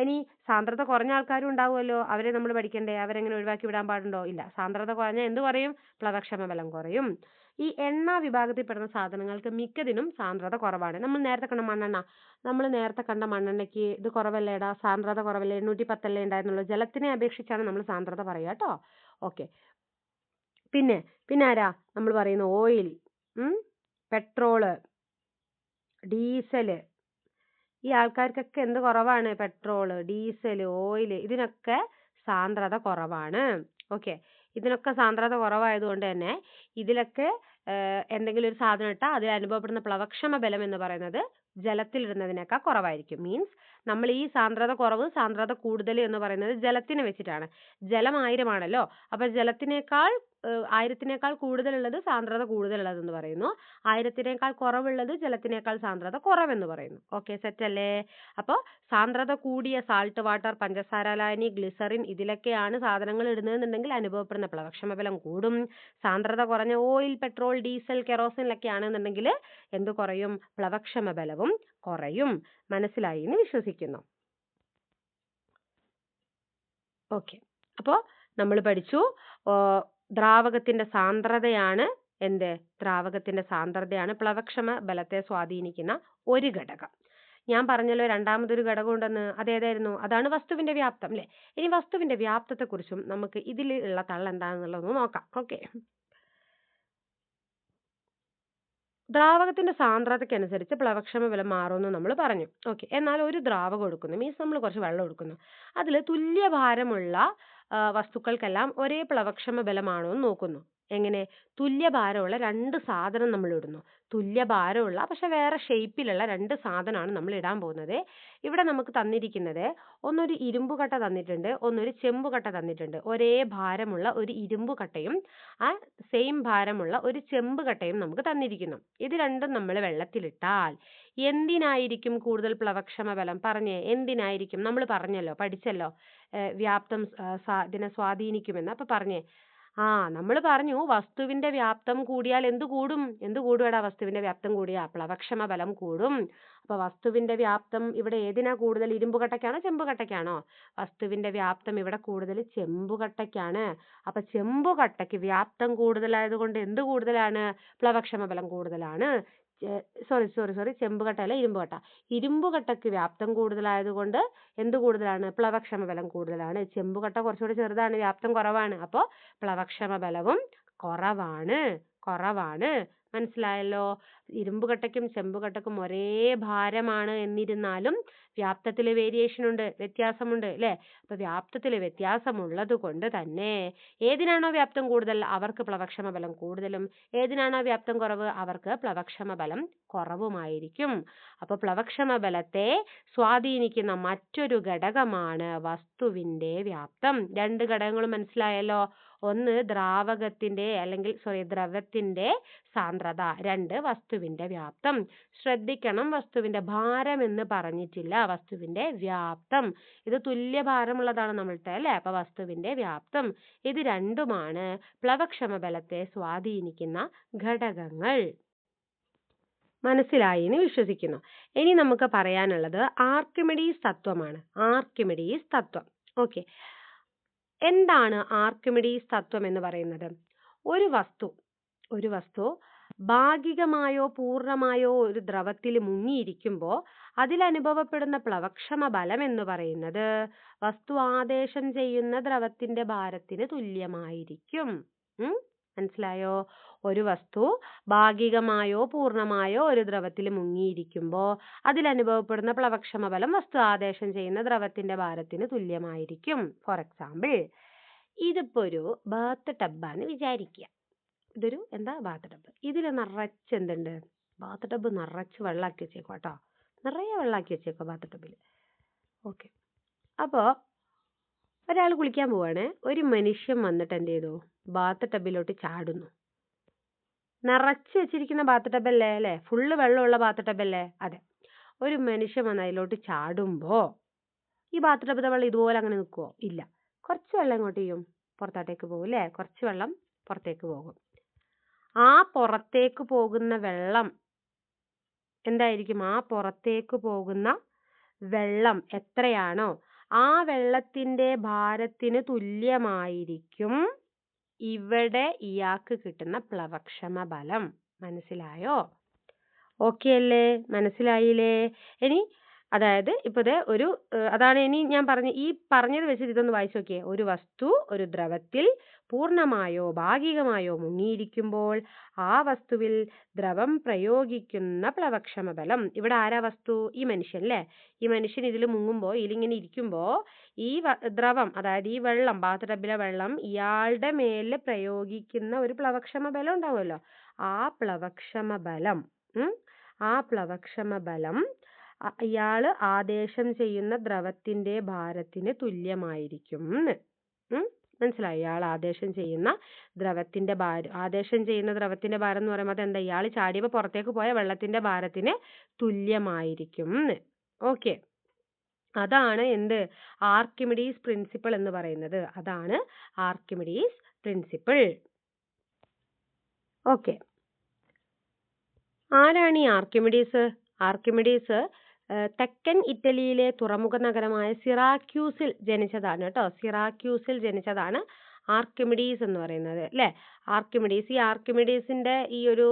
S1: ഇനി സാന്ദ്രത കുറഞ്ഞ ആൾക്കാരും ഉണ്ടാവുമല്ലോ, അവരെ നമ്മൾ പഠിക്കണ്ടേ? അവരെങ്ങനെ ഒഴിവാക്കി വിടാൻ പാടുണ്ടോ? ഇല്ല. സാന്ദ്രത കുറഞ്ഞാൽ എന്ത് കുറയും? പ്ലവക്ഷമ ബലം കുറയും. ഈ എണ്ണ വിഭാഗത്തിൽപ്പെടുന്ന സാധനങ്ങൾക്ക് മിക്കതിനും സാന്ദ്രത കുറവാണ്. നമ്മൾ നേരത്തെ കണ്ട മണ്ണെണ്ണയ്ക്ക് ഇത് കുറവല്ലേടാ? സാന്ദ്രത കുറവല്ലേ? 810 ഉണ്ടായിരുന്നുള്ളൂ. ജലത്തിനെ അപേക്ഷിച്ചാണ് നമ്മൾ സാന്ദ്രത പറയുക കേട്ടോ. ഓക്കെ, പിന്നെ ആരാ നമ്മൾ പറയുന്ന? ഓയിൽ, പെട്രോള്, ഡീസല്, ഈ ആൾക്കാർക്കൊക്കെ എന്ത് കുറവാണ്? പെട്രോള്, ഡീസല്, ഓയിൽ, ഇതിനൊക്കെ സാന്ദ്രത കുറവാണ്. ഓക്കെ, ഇതിനൊക്കെ സാന്ദ്രത കുറവായതുകൊണ്ട് തന്നെ ഇതിലൊക്കെ എന്തെങ്കിലും ഒരു സാധനം ഇട്ടാൽ അതിൽ അനുഭവപ്പെടുന്ന പ്ലവക്ഷമ ബലം എന്ന് പറയുന്നത് ജലത്തിലിടുന്നതിനേക്കാൾ കുറവായിരിക്കും. മീൻസ് നമ്മൾ ഈ സാന്ദ്രത കുറവ് സാന്ദ്രത കൂടുതൽ എന്ന് പറയുന്നത് ജലത്തിനെ വെച്ചിട്ടാണ്. ജലം 1000 ആണല്ലോ. അപ്പോൾ ജലത്തിനേക്കാൾ 1000-നേക്കാൾ കൂടുതലുള്ളത് സാന്ദ്രത കൂടുതലുള്ളതെന്ന് പറയുന്നു. 1000-നേക്കാൾ കുറവുള്ളത് ജലത്തിനേക്കാൾ സാന്ദ്രത കുറവെന്ന് പറയുന്നു. ഓക്കെ, സെറ്റ് അല്ലേ? അപ്പോൾ സാന്ദ്രത കൂടിയ സാൾട്ട് വാട്ടർ, പഞ്ചസാര ലായനി, ഗ്ലിസറിൻ ഇതിലൊക്കെയാണ് സാധനങ്ങൾ ഇടുന്നതെന്നുണ്ടെങ്കിൽ അനുഭവപ്പെടുന്ന പ്ലവക്ഷമ ബലം കൂടും. സാന്ദ്രത കുറഞ്ഞ ഓയിൽ, പെട്രോൾ, ഡീസൽ, കെറോസിനിലൊക്കെ ആണെന്നുണ്ടെങ്കിൽ എന്ത് കുറയും? പ്ലവക്ഷമ ബലവും കുറയും. മനസ്സിലായി എന്ന് വിശ്വസിക്കുന്നു. ഓക്കെ, അപ്പോൾ നമ്മൾ പഠിച്ചു ദ്രാവകത്തിന്റെ സാന്ദ്രതയാണ് ദ്രാവകത്തിന്റെ സാന്ദ്രതയാണ് പ്ലവക്ഷമ ബലത്തെ സ്വാധീനിക്കുന്ന ഒരു ഘടകം. ഞാൻ പറഞ്ഞല്ലോ രണ്ടാമതൊരു ഘടകം ഉണ്ടെന്ന്. അതേതായിരുന്നു? അതാണ് വസ്തുവിന്റെ വ്യാപ്തം അല്ലേ? ഇനി വസ്തുവിന്റെ വ്യാപ്തത്തെക്കുറിച്ചും നമുക്ക് ഇതിലുള്ള തള്ള് എന്താണെന്നുള്ളതൊന്ന് നോക്കാം. ഓക്കെ, ദ്രാവകത്തിന്റെ സാന്ദ്രതയ്ക്കനുസരിച്ച് പ്ലവക്ഷമ ബലം മാറുമെന്ന് നമ്മൾ പറഞ്ഞു. ഓക്കെ, എന്നാൽ ഒരു ദ്രാവകം എടുക്കുന്നു, മീൻസ് നമ്മൾ കുറച്ച് വെള്ളം എടുക്കുന്നു, അതിൽ തുല്യ ഭാരമുള്ള വസ്തുക്കൾക്കെല്ലാം ഒരേ പ്ലവക്ഷമ ബലമാണോ എന്ന് നോക്കുന്നു. എങ്ങനെ? തുല്യ ഭാരമുള്ള രണ്ട് സാധനം നമ്മൾ ഇടുന്നു. തുല്യ ഭാരമുള്ള പക്ഷെ വേറെ ഷേപ്പിലുള്ള രണ്ട് സാധനമാണ് നമ്മൾ ഇടാൻ പോകുന്നത്. ഇവിടെ നമുക്ക് തന്നിരിക്കുന്നത് ഒന്നൊരു ഇരുമ്പ് കട്ട തന്നിട്ടുണ്ട്, ഒന്നൊരു ചെമ്പ് കട്ട തന്നിട്ടുണ്ട്. ഒരേ ഭാരമുള്ള ഒരു ഇരുമ്പ് കട്ടയും ആ സെയിം ഭാരമുള്ള ഒരു ചെമ്പ് കട്ടയും നമുക്ക് തന്നിരിക്കുന്നു. ഇത് രണ്ടും നമ്മൾ വെള്ളത്തിലിട്ടാൽ എന്തിനായിരിക്കും കൂടുതൽ പ്ലവക്ഷമ ബലം? പറഞ്ഞേ, എന്തിനായിരിക്കും? നമ്മൾ പറഞ്ഞല്ലോ, പഠിച്ചല്ലോ വ്യാപ്തം ഇതിനെ സ്വാധീനിക്കുമെന്ന്. അപ്പൊ പറഞ്ഞേ. നമ്മൾ പറഞ്ഞു വസ്തുവിന്റെ വ്യാപ്തം കൂടിയാൽ എന്ത് കൂടും? എന്ത് കൂടുമെടാ? വസ്തുവിന്റെ വ്യാപ്തം കൂടിയാ പ്ലവക്ഷമ ബലം കൂടും. അപ്പൊ വസ്തുവിന്റെ വ്യാപ്തം ഇവിടെ ഏതിനാ കൂടുതൽ? ഇരുമ്പുകട്ടയ്ക്കാണോ ചെമ്പുകട്ടയ്ക്കാണോ? വസ്തുവിന്റെ വ്യാപ്തം ഇവിടെ കൂടുതൽ ചെമ്പുകട്ടയ്ക്കാണ്. അപ്പൊ ചെമ്പുകട്ടയ്ക്ക് വ്യാപ്തം കൂടുതലായതുകൊണ്ട് എന്ത് കൂടുതലാണ്? പ്ലവക്ഷമ ബലം കൂടുതലാണ്. സോറി ചെമ്പുകട്ട അല്ല, ഇരുമ്പുകട്ട. ഇരുമ്പുകട്ടയ്ക്ക് വ്യാപ്തം കൂടുതലായതുകൊണ്ട് എന്ത് കൂടുതലാണ്? പ്ലവക്ഷമ ബലം കൂടുതലാണ്. ചെമ്പുകട്ട കുറച്ചുകൂടി ചെറുതാണ്, വ്യാപ്തം കുറവാണ്. അപ്പോൾ പ്ലവക്ഷമ ബലവും കുറവാണ്. മനസ്സിലായല്ലോ? ഇരുമ്പുകട്ടയ്ക്കും ചെമ്പുകട്ടയ്ക്കും ഒരേ ഭാരമാണ് എന്നിരുന്നാലും വ്യാപ്തത്തിൽ വേരിയേഷൻ ഉണ്ട്, വ്യത്യാസമുണ്ട് അല്ലേ? അപ്പൊ വ്യാപ്തത്തിൽ വ്യത്യാസമുള്ളത് കൊണ്ട് തന്നെ ഏതിനാണോ വ്യാപ്തം കൂടുതൽ അവർക്ക് പ്ലവക്ഷമ ബലം കൂടുതലും, ഏതിനാണോ വ്യാപ്തം കുറവ് അവർക്ക് പ്ലവക്ഷമ ബലം കുറവുമായിരിക്കും. അപ്പൊ പ്ലവക്ഷമ ബലത്തെ സ്വാധീനിക്കുന്ന മറ്റൊരു ഘടകമാണ് വസ്തുവിന്റെ വ്യാപ്തം. രണ്ട് ഘടകങ്ങളും മനസ്സിലായല്ലോ? ഒന്ന് ദ്രാവകത്തിന്റെ ദ്രവത്തിന്റെ സാന്ദ്രത, രണ്ട് വസ്തുവിന്റെ വ്യാപ്തം. ശ്രദ്ധിക്കണം, വസ്തുവിന്റെ ഭാരം എന്ന് പറഞ്ഞിട്ടില്ല, വസ്തുവിന്റെ വ്യാപ്തം. ഇത് തുല്യ ഭാരമുള്ളതാണ് നമ്മളുടെ അല്ലെ? അപ്പൊ വസ്തുവിന്റെ വ്യാപ്തം. ഇത് രണ്ടുമാണ് പ്ലവക്ഷമ ബലത്തെ സ്വാധീനിക്കുന്ന ഘടകങ്ങൾ. മനസ്സിലായി എന്ന് വിശ്വസിക്കുന്നു. ഇനി നമുക്ക് പറയാനുള്ളത് ആർക്കിമിഡീസ് തത്വമാണ്. ആർക്കിമിഡീസ് തത്വം. ഓക്കെ, എന്താണ് ആർക്കിമിഡീസ് തത്വം എന്ന് പറയുന്നത്? ഒരു വസ്തു ഭാഗികമായോ പൂർണ്ണമായോ ഒരു ദ്രവത്തിൽ മുങ്ങിയിരിക്കുമ്പോൾ അതിലനുഭവപ്പെടുന്ന പ്ലവക്ഷമ ബലം എന്ന് പറയുന്നത് വസ്തു ആദേശം ചെയ്യുന്ന ദ്രവത്തിന്റെ ഭാരത്തിന് തുല്യമായിരിക്കും. മനസ്സിലായോ? ഒരു വസ്തു ഭാഗികമായോ പൂർണ്ണമായോ ഒരു ദ്രവത്തിൽ മുങ്ങിയിരിക്കുമ്പോൾ അതിലനുഭവപ്പെടുന്ന പ്ലവക്ഷമ ബലം വസ്തു ആദേശം ചെയ്യുന്ന ദ്രവത്തിന്റെ ഭാരത്തിന് തുല്യമായിരിക്കും. ഫോർ എക്സാമ്പിൾ, ഇതിപ്പോ ഒരു ബാത്ത് ടബാന്ന് വിചാരിക്കുക. ഇതൊരു ബാത്ത് ടബ്. ഇതിൽ നിറച്ച് എന്തുണ്ട്? ബാത്ത് ടബ് നിറച്ച് വെള്ളമാക്കി വെച്ചേക്കോ കേട്ടോ. നിറയെ വെള്ളമാക്കി വെച്ചേക്കോ ബാത്ത് ടബിൽ. ഓക്കെ, അപ്പോൾ ഒരാൾ കുളിക്കാൻ പോവാണ്. ഒരു മനുഷ്യൻ വന്നിട്ട് എന്ത് ചെയ്തു? ബാത്ത് ടബിലോട്ട് ചാടുന്നു. നിറച്ച് വെച്ചിരിക്കുന്ന ബാത്ത് ടബല്ലേ അല്ലേ? ഫുള്ള് വെള്ളമുള്ള ബാത്ത് ടബല്ലേ? അതെ. ഒരു മനുഷ്യൻ വന്ന് അതിലോട്ട് ചാടുമ്പോ ഈ ബാത്ത് ടബിലെ വെള്ളം ഇതുപോലെ അങ്ങനെ നിൽക്കുവോ? ഇല്ല. കുറച്ച് വെള്ളം എങ്ങോട്ട് ചെയ്യും? പുറത്തോട്ടേക്ക് പോകും അല്ലേ? കുറച്ച് വെള്ളം പുറത്തേക്ക് പോകും. ആ പുറത്തേക്ക് പോകുന്ന വെള്ളം എന്തായിരിക്കും? ആ പുറത്തേക്ക് പോകുന്ന വെള്ളം എത്രയാണോ ആ വെള്ളത്തിന്റെ ഭാരത്തിന് തുല്യമായിരിക്കും ഇവിടെ ഇയാൾക്ക് കിട്ടുന്ന പ്ലവക്ഷമ ബലം. മനസ്സിലായോ? ഓക്കെ അല്ലേ? മനസ്സിലായില്ലേ? ഇനി അതായത് ഇപ്പൊ അതാണ് ഇനി ഞാൻ പറഞ്ഞത് വെച്ചിട്ട് ഇതൊന്ന് വായിച്ചു നോക്കിയേ. ഒരു വസ്തു ഒരു ദ്രവത്തിൽ പൂർണ്ണമായോ ഭാഗികമായോ മുങ്ങിയിരിക്കുമ്പോൾ ആ വസ്തുവിൽ ദ്രവം പ്രയോഗിക്കുന്ന പ്ലവക്ഷമ ബലം. ഇവിടെ ആരാ വസ്തു? ഈ മനുഷ്യൻ അല്ലേ? ഈ മനുഷ്യൻ ഇതിൽ മുങ്ങുമ്പോൾ ഇതിലിങ്ങനെ ഇരിക്കുമ്പോൾ ഈ ദ്രവം, അതായത് ഈ വെള്ളം, ബാത്ത് ടബിലെ വെള്ളം ഇയാളുടെ മേലെ പ്രയോഗിക്കുന്ന ഒരു പ്ലവക്ഷമ ബലം ഉണ്ടാവുമല്ലോ. ആ പ്ലവക്ഷമ ബലം ആ പ്ലവക്ഷമ ബലം ഇയാൾ ആദേശം ചെയ്യുന്ന ദ്രവത്തിന്റെ ഭാരത്തിന് തുല്യമായിരിക്കും ന്ന്. മനസ്സിലായി? ഇയാൾ ആദേശം ചെയ്യുന്ന ദ്രവത്തിന്റെ ഭാരം എന്ന് പറയുമ്പോൾ എന്താ, ഇയാൾ ചാടിയപ്പോൾ പുറത്തേക്ക് പോയ വെള്ളത്തിന്റെ ഭാരത്തിന് തുല്യമായിരിക്കും ന്ന്. ഓക്കെ, അതാണ് എന്ത്, ആർക്കിമിഡീസ് പ്രിൻസിപ്പിൾ എന്ന് പറയുന്നത്. അതാണ് ആർക്കിമിഡീസ് പ്രിൻസിപ്പിൾ. ഓക്കെ, ആരാണ് ഈ ആർക്കിമിഡീസ്? ആർക്കിമിഡീസ് തെക്കൻ ഇറ്റലിയിലെ തുറമുഖ നഗരമായ സിറാക്യൂസിൽ ജനിച്ചതാണ് കേട്ടോ. സിറാക്യൂസിൽ ജനിച്ചതാണ് ആർക്കിമിഡീസ് എന്ന് പറയുന്നത് അല്ലേ. ഈ ആർക്കിമിഡീസിന്റെ ഈ ഒരു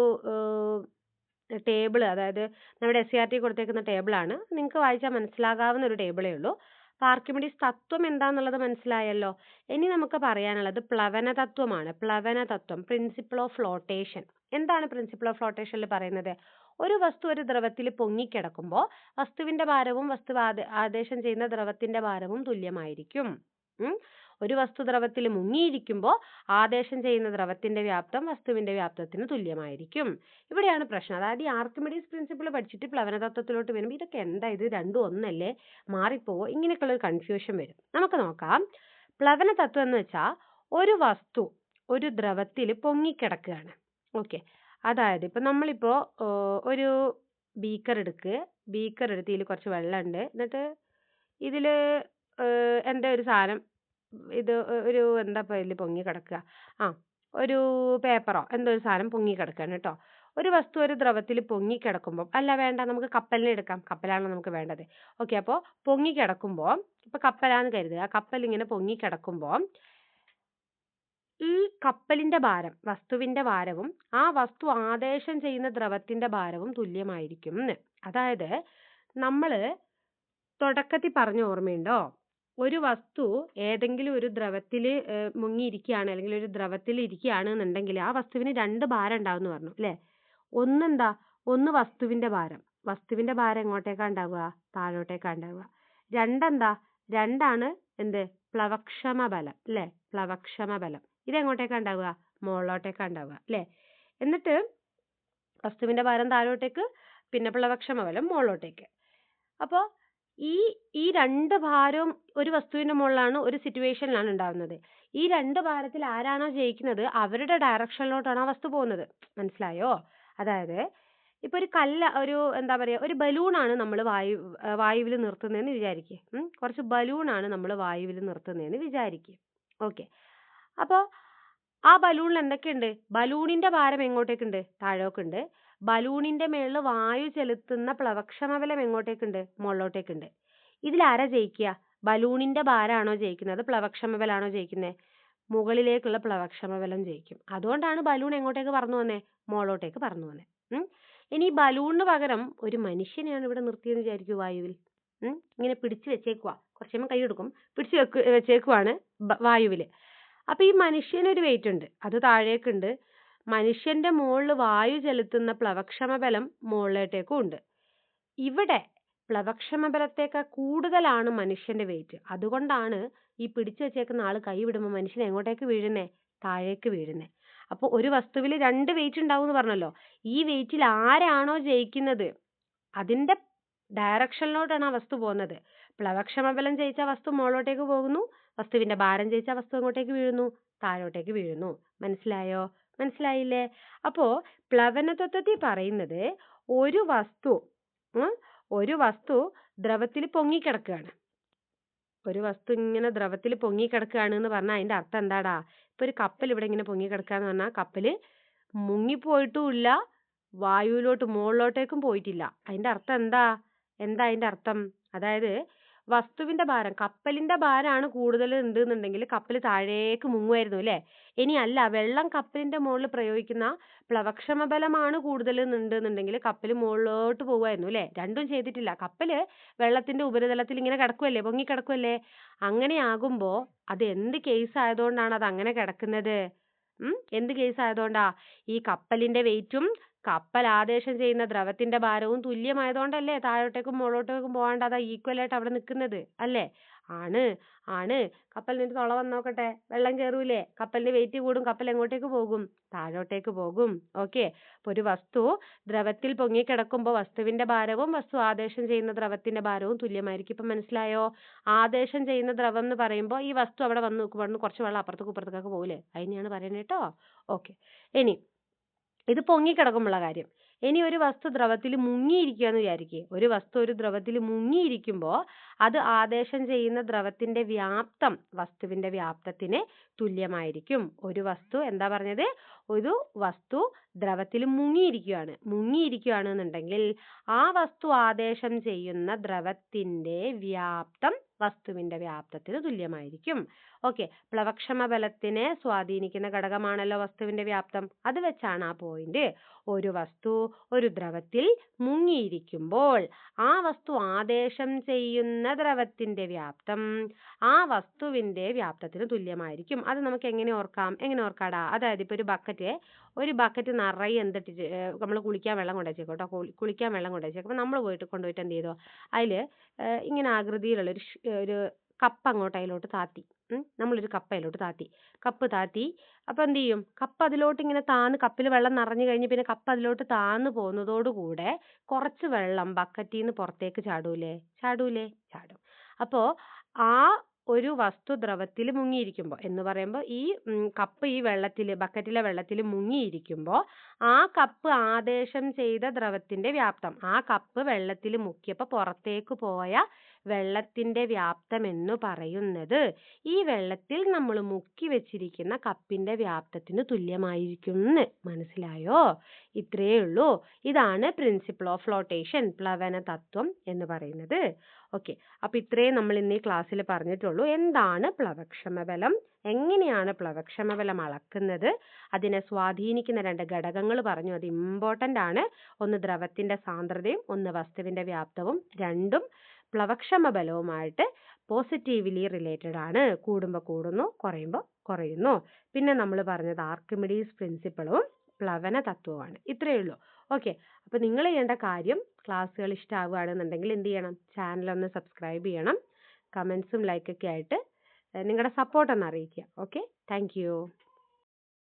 S1: ടേബിൾ, അതായത് നമ്മുടെ SCERT കൊടുത്തേക്കുന്ന ടേബിളാണ്. നിങ്ങൾക്ക് വായിച്ചാൽ മനസ്സിലാകാവുന്ന ഒരു ടേബിളേ ഉള്ളൂ. അപ്പോൾ ആർക്കിമിഡീസ് തത്വം എന്താണെന്നുള്ളത് മനസ്സിലായല്ലോ. ഇനി നമുക്ക് പറയാനുള്ളത് പ്ലവന തത്വമാണ്. പ്ലവന തത്വം, പ്രിൻസിപ്പിൾ ഓഫ് ഫ്ലോട്ടേഷൻ. എന്താണ് പ്രിൻസിപ്പിൾ ഓഫ് ഫ്ലോട്ടേഷനിൽ പറയുന്നത്? ഒരു വസ്തു ഒരു ദ്രവത്തിൽ പൊങ്ങിക്കിടക്കുമ്പോൾ വസ്തുവിന്റെ ഭാരവും ആദേശം ചെയ്യുന്ന ദ്രവത്തിന്റെ ഭാരവും തുല്യമായിരിക്കും. ഒരു വസ്തു ദ്രവത്തിൽ മുങ്ങിയിരിക്കുമ്പോൾ ആദേശം ചെയ്യുന്ന ദ്രവത്തിന്റെ വ്യാപ്തം വസ്തുവിന്റെ വ്യാപ്തത്തിന് തുല്യമായിരിക്കും. ഇവിടെയാണ് പ്രശ്നം. അതായത് ഈ ആർക്കിമിഡീസ് പ്രിൻസിപ്പിൾ പഠിച്ചിട്ട് പ്ലവന തത്വത്തിലോട്ട് വരുമ്പോൾ ഇതൊക്കെ എന്താ, ഇത് രണ്ടും ഒന്നല്ലേ, മാറിപ്പോവോ, ഇങ്ങനെയൊക്കെയുള്ള ഒരു കൺഫ്യൂഷൻ വരും. നമുക്ക് നോക്കാം. പ്ലവന തത്വം എന്ന് വെച്ചാൽ ഒരു വസ്തു ഒരു ദ്രവത്തിൽ പൊങ്ങിക്കിടക്കുകയാണ്. ഓക്കെ, അതായത് ഇപ്പൊ നമ്മളിപ്പോ ഒരു ബീക്കർ എടുത്ത് ഇതിൽ കുറച്ച് വെള്ളമുണ്ട്. എന്നിട്ട് ഇതില് എന്താ ഒരു സാധനം, ഇത് ഒരു എന്താ ഇപ്പൊ ഇതിൽ പൊങ്ങി കിടക്കുക, ഒരു പേപ്പറോ എന്തോ ഒരു സാധനം പൊങ്ങി കിടക്കുകയാണ് കേട്ടോ. ഒരു വസ്തു ഒരു ദ്രവത്തിൽ പൊങ്ങി കിടക്കുമ്പോൾ, അല്ല വേണ്ട, നമുക്ക് കപ്പലിനെ എടുക്കാം, കപ്പലാണ് നമുക്ക് വേണ്ടത്. ഓക്കെ, അപ്പോൾ പൊങ്ങി കിടക്കുമ്പോൾ, ഇപ്പൊ കപ്പലാന്ന് കരുതുക, ആ കപ്പൽ ഇങ്ങനെ പൊങ്ങി കിടക്കുമ്പോൾ ഈ കപ്പലിന്റെ ഭാരം, വസ്തുവിന്റെ ഭാരവും ആ വസ്തു ആദേശം ചെയ്യുന്ന ദ്രവത്തിന്റെ ഭാരവും തുല്യമായിരിക്കും ന്ന്. അതായത് നമ്മള് തുടക്കത്തിൽ പറഞ്ഞ ഓർമ്മയുണ്ടോ, ഒരു വസ്തു ഏതെങ്കിലും ഒരു ദ്രവത്തിൽ മുങ്ങിയിരിക്കുകയാണ് അല്ലെങ്കിൽ ഒരു ദ്രവത്തിൽ ഇരിക്കുകയാണ് എന്നുണ്ടെങ്കിൽ ആ വസ്തുവിന് രണ്ട് ഭാരം ഉണ്ടാവും എന്ന് പറഞ്ഞു അല്ലേ. ഒന്ന് വസ്തുവിന്റെ ഭാരം എങ്ങോട്ടേക്കാ ഉണ്ടാവുക, താഴോട്ടേക്കാ ഉണ്ടാവുക. രണ്ടാണ് എന്ത്, പ്ലവക്ഷമ ബലം അല്ലേ, പ്ലവക്ഷമ ബലം. ഇതെങ്ങോട്ടേക്കാ ഉണ്ടാവുക, മുകളിലോട്ടേക്കാ ഉണ്ടാവുക അല്ലേ. എന്നിട്ട് വസ്തുവിന്റെ ഭാരം താഴോട്ടേക്ക്, പിന്നെ പ്ലവക്ഷമ ബലം മുകളിലോട്ടേക്ക്. അപ്പോൾ ഈ രണ്ട് ഭാരവും ഒരു വസ്തുവിന്റെ മുകളിലാണ്, ഒരു സിറ്റുവേഷനിലാണ് ഉണ്ടാവുന്നത്. ഈ രണ്ട് ഭാരത്തിൽ ആരാണോ ജയിക്കുന്നത് അവരുടെ ഡയറക്ഷനിലോട്ടാണ് ആ വസ്തു പോകുന്നത്. മനസ്സിലായോ? അതായത് ഇപ്പൊ ഒരു എന്താ പറയാ, ഒരു ബലൂണാണ് നമ്മൾ വായുവിൽ നിർത്തുന്നതെന്ന് വിചാരിക്കുക. കുറച്ച് ബലൂണാണ് നമ്മൾ വായുവിൽ നിർത്തുന്നതെന്ന് വിചാരിക്കുക. ഓക്കെ, അപ്പോൾ ആ ബലൂണിൽ എന്തൊക്കെയുണ്ട്? ബലൂണിന്റെ ഭാരം എങ്ങോട്ടേക്കുണ്ട്? താഴോക്കുണ്ട്. ബലൂണിന്റെ മേളിൽ വായു ചെലുത്തുന്ന പ്ലവക്ഷമബലം എങ്ങോട്ടേക്കുണ്ട്? മുകളിലോട്ടേക്കുണ്ട്. ഇതിലാരാ ജയിക്കുക? ബലൂണിന്റെ ഭാരമാണോ ജയിക്കുന്നത്, പ്ലവക്ഷമബലാണോ ജയിക്കുന്നത്? മുകളിലേക്കുള്ള പ്ലവക്ഷമബലം ജയിക്കും. അതുകൊണ്ടാണ് ബലൂൺ എങ്ങോട്ടേക്ക് പറന്നു വന്നേ? മുകളിലോട്ടേക്ക് പറന്നു വന്നേ. ഇനി ബലൂണിന് പകരം ഒരു മനുഷ്യനെയാണ് ഇവിടെ നിർത്തിയെന്ന് വിചാരിക്കൂ വായുവിൽ. ഇങ്ങനെ പിടിച്ചു വെച്ചേക്കുവാ, കുറച്ച് കഴിയുമ്പോൾ കൈ എടുക്കും, പിടിച്ചു വെച്ചേക്കുവാണ് വായുവിൽ. അപ്പൊ ഈ മനുഷ്യനൊരു വെയിറ്റ് ഉണ്ട്, അത് താഴേക്കുണ്ട്. മനുഷ്യന്റെ മുകളിൽ വായു ചെലുത്തുന്ന പ്ലവക്ഷമബലം മുകളിലോട്ടേക്കും ഉണ്ട്. ഇവിടെ പ്ലവക്ഷമബലത്തേക്കാൾ കൂടുതലാണ് മനുഷ്യന്റെ വെയിറ്റ്. അതുകൊണ്ടാണ് ഈ പിടിച്ചു വെച്ചേക്കുന്ന ആള് കൈ വിടുമ്പോൾ മനുഷ്യൻ എങ്ങോട്ടേക്ക് വീഴുന്നേ? താഴേക്ക് വീഴുന്നേ. അപ്പൊ ഒരു വസ്തുവിൽ രണ്ട് വെയിറ്റ് ഉണ്ടാവും എന്ന് പറഞ്ഞല്ലോ. ഈ വെയിറ്റിൽ ആരാണോ ജയിക്കുന്നത് അതിന്റെ ഡയറക്ഷനിലോട്ടാണ് ആ വസ്തു പോകുന്നത്. പ്ലവക്ഷമബലം ജയിച്ച വസ്തു മുകളിലോട്ടേക്ക് പോകുന്നു, വസ്തുവിന്റെ ഭാരം ജയിച്ച വസ്തു എങ്ങോട്ടേക്ക് വീഴുന്നു? താഴോട്ടേക്ക് വീഴുന്നു. മനസ്സിലായോ? മനസ്സിലായില്ലേ? അപ്പോ പ്ലവന തത്വത്തിൽ പറയുന്നത് ഒരു വസ്തു ദ്രവത്തിൽ പൊങ്ങിക്കിടക്കുകയാണ്. ഒരു വസ്തു ഇങ്ങനെ ദ്രവത്തിൽ പൊങ്ങിക്കിടക്കുകയാണ് എന്ന് പറഞ്ഞാൽ അതിന്റെ അർത്ഥം എന്താടാ? ഇപ്പൊ ഒരു കപ്പൽ ഇവിടെ ഇങ്ങനെ പൊങ്ങിക്കിടക്കാന്ന് പറഞ്ഞാൽ കപ്പല് മുങ്ങിപ്പോയിട്ടുമില്ല, വായുവിലോട്ട് മുകളിലോട്ടേക്കും പോയിട്ടില്ല. അതിന്റെ അർത്ഥം എന്താ അതിന്റെ അർത്ഥം? അതായത് വസ്തുവിന്റെ ഭാരം, കപ്പലിന്റെ ഭാരമാണ് കൂടുതൽ ഉണ്ടെന്നുണ്ടെങ്കിൽ കപ്പൽ താഴേക്ക് മുങ്ങുമായിരുന്നു അല്ലേ. ഇനി അല്ല, വെള്ളം കപ്പലിന്റെ മുകളിൽ പ്രയോഗിക്കുന്ന പ്ലവക്ഷമബലമാണ് കൂടുതൽ ഉണ്ടെന്നുണ്ടെങ്കിൽ കപ്പൽ മുകളിലോട്ട് പോകുമായിരുന്നു അല്ലേ. രണ്ടും ചെയ്തിട്ടില്ല. കപ്പല് വെള്ളത്തിന്റെ ഉപരിതലത്തിൽ ഇങ്ങനെ കിടക്കുമല്ലേ, പൊങ്ങി കിടക്കുമല്ലേ. അങ്ങനെ ആകുമ്പോ അത് എന്ത് കേസ് ആയതുകൊണ്ടാണ് അത് അങ്ങനെ കിടക്കുന്നത്? എന്ത് കേസ് ആയതുകൊണ്ടാ? ഈ കപ്പലിന്റെ വെയിറ്റും കപ്പൽ ആദേശം ചെയ്യുന്ന ദ്രവത്തിന്റെ ഭാരവും തുല്യമായതുകൊണ്ടല്ലേ താഴോട്ടേക്കും മുകളോട്ടേക്കും പോകാണ്ട് അതാ ഈക്വൽ ആയിട്ട് അവിടെ നിൽക്കുന്നത് അല്ലേ? ആണ് ആണ്. കപ്പലിന് തൊള വന്ന് നോക്കട്ടെ, വെള്ളം കയറൂലേ? കപ്പലിന്റെ വെയിറ്റ് കൂടും, കപ്പൽ എങ്ങോട്ടേക്ക് പോകും? താഴോട്ടേക്ക് പോകും. ഓക്കെ. അപ്പൊ ഒരു വസ്തു ദ്രവത്തിൽ പൊങ്ങിക്കിടക്കുമ്പോൾ വസ്തുവിന്റെ ഭാരവും വസ്തു ആദേശം ചെയ്യുന്ന ദ്രവത്തിന്റെ ഭാരവും തുല്യമായിരിക്കും. ഇപ്പൊ മനസ്സിലായോ? ആദേശം ചെയ്യുന്ന ദ്രവം എന്ന് പറയുമ്പോൾ ഈ വസ്തു അവിടെ വന്ന് നിൽക്കുമ്പോൾ കുറച്ച് വെള്ളം അപ്പുറത്തേക്കും ഇപ്പുറത്തേക്കൊക്കെ പോകില്ലേ? അതിനെയാണ് പറയുന്നത് കേട്ടോ. ഓക്കെ. ഇനി ഇത് പൊങ്ങിക്കിടക്കുമ്പോഴുള്ള കാര്യം. ഇനി ഒരു വസ്തു ദ്രവത്തിൽ മുങ്ങിയിരിക്കുകയെന്ന് വിചാരിക്കുക. ഒരു വസ്തു ഒരു ദ്രവത്തിൽ മുങ്ങിയിരിക്കുമ്പോൾ അത് ആദേശം ചെയ്യുന്ന ദ്രവത്തിന്റെ വ്യാപ്തം വസ്തുവിന്റെ വ്യാപ്തത്തിന് തുല്യമായിരിക്കും. ഒരു വസ്തു എന്താ പറഞ്ഞത്? ഒരു വസ്തു ദ്രവത്തിൽ മുങ്ങിയിരിക്കുകയാണ് എന്നുണ്ടെങ്കിൽ ആ വസ്തു ആദേശം ചെയ്യുന്ന ദ്രവത്തിന്റെ വ്യാപ്തം വസ്തുവിന്റെ വ്യാപ്തത്തിന് തുല്യമായിരിക്കും. ഓക്കെ. പ്ലവക്ഷമ ബലത്തിനെ സ്വാധീനിക്കുന്ന ഘടകമാണല്ലോ വസ്തുവിന്റെ വ്യാപ്തം. അത് വെച്ചാണ് ആ പോയിന്റ്. ഒരു വസ്തു ഒരു ദ്രവത്തിൽ മുങ്ങിയിരിക്കുമ്പോൾ ആ വസ്തു ആദേശം ചെയ്യുന്ന ദ്രവത്തിന്റെ വ്യാപ്തം ആ വസ്തുവിന്റെ വ്യാപ്തത്തിന് തുല്യമായിരിക്കും. അത് നമുക്ക് എങ്ങനെ ഓർക്കാടാ? അതായത് ഇപ്പൊ ഒരു ബക്കറ്റ് നിറയെ നമ്മൾ കുളിക്കാൻ വെള്ളം കൊണ്ടുവച്ചേക്കും കേട്ടോ. കുളിക്കാൻ വെള്ളം കൊണ്ടുവച്ചേക്കും. അപ്പൊ നമ്മൾ കൊണ്ടുപോയിട്ട് എന്ത് ചെയ്തോ, അതില് ഇങ്ങനെ ആകൃതിയിലുള്ള ഒരു കപ്പ് അങ്ങോട്ട് അതിലോട്ട് താത്തി. നമ്മളൊരു കപ്പ് അതിലോട്ട് താത്തി. അപ്പൊ എന്ത് ചെയ്യും? കപ്പ് അതിലോട്ട് ഇങ്ങനെ കപ്പിൽ വെള്ളം നിറഞ്ഞു കഴിഞ്ഞ് പിന്നെ കപ്പ് അതിലോട്ട് താന്ന് പോകുന്നതോടുകൂടെ കുറച്ച് വെള്ളം ബക്കറ്റിൽ നിന്ന് പുറത്തേക്ക് ചാടും. അപ്പോ ആ ഒരു വസ്തു ദ്രവത്തിൽ മുങ്ങിയിരിക്കുമ്പോൾ എന്ന് പറയുമ്പോൾ ഈ കപ്പ് ഈ ബക്കറ്റിലെ വെള്ളത്തിൽ മുങ്ങിയിരിക്കുമ്പോൾ ആ കപ്പ് ആദേശം ചെയ്ത ദ്രവത്തിന്റെ വ്യാപ്തം, ആ കപ്പ് വെള്ളത്തിൽ മുക്കിയപ്പോൾ പുറത്തേക്ക് പോയ വെള്ളത്തിന്റെ വ്യാപ്തം എന്ന് പറയുന്നത് ഈ വെള്ളത്തിൽ നമ്മൾ മുക്കി വെച്ചിരിക്കുന്ന കപ്പിന്റെ വ്യാപ്തത്തിന് തുല്യമായിരിക്കും എന്ന് മനസ്സിലായോ? ഇത്രയേ ഉള്ളൂ. ഇതാണ് പ്രിൻസിപ്പിൾ ഓഫ് ഫ്ലോട്ടേഷൻ, പ്ലവന തത്വം എന്ന് പറയുന്നത്. ഓക്കെ. അപ്പൊ ഇത്രയും നമ്മൾ ഇന്ന് ഈ ക്ലാസ്സിൽ പറഞ്ഞിട്ടുള്ളൂ. എന്താണ് പ്ലവക്ഷമ ബലം, എങ്ങനെയാണ് പ്ലവക്ഷമ ബലം അളക്കുന്നത്, അതിനെ സ്വാധീനിക്കുന്ന 2 ഘടകങ്ങൾ പറഞ്ഞു. അത് ഇമ്പോർട്ടന്റ് ആണ്. ഒന്ന് ദ്രവത്തിന്റെ സാന്ദ്രതയും ഒന്ന് വസ്തുവിന്റെ വ്യാപ്തവും. രണ്ടും പ്ലവക്ഷമ ബലവുമായിട്ട് പോസിറ്റീവ്ലി റിലേറ്റഡ് ആണ്. കൂടുമ്പോൾ കൂടുന്നു, കുറയുമ്പോൾ കുറയുന്നു. പിന്നെ നമ്മൾ പറഞ്ഞത് ആർക്കിമിഡീസ് പ്രിൻസിപ്പിളും പ്ലവന തത്വമാണ്. ഇത്രയേ ഉള്ളൂ. ഓക്കെ. അപ്പൊ നിങ്ങൾ ചെയ്യേണ്ട കാര്യം, ക്ലാസ്സുകൾ ഇഷ്ടമാവുകയാണെന്നുണ്ടെങ്കിൽ എന്ത് ചെയ്യണം? ചാനൽ ഒന്ന് സബ്സ്ക്രൈബ് ചെയ്യണം. കമന്റ്സും ലൈക്കൊക്കെ ആയിട്ട് നിങ്ങളുടെ സപ്പോർട്ട് ഒന്ന് അറിയിക്കുക. ഓക്കെ. Thank you.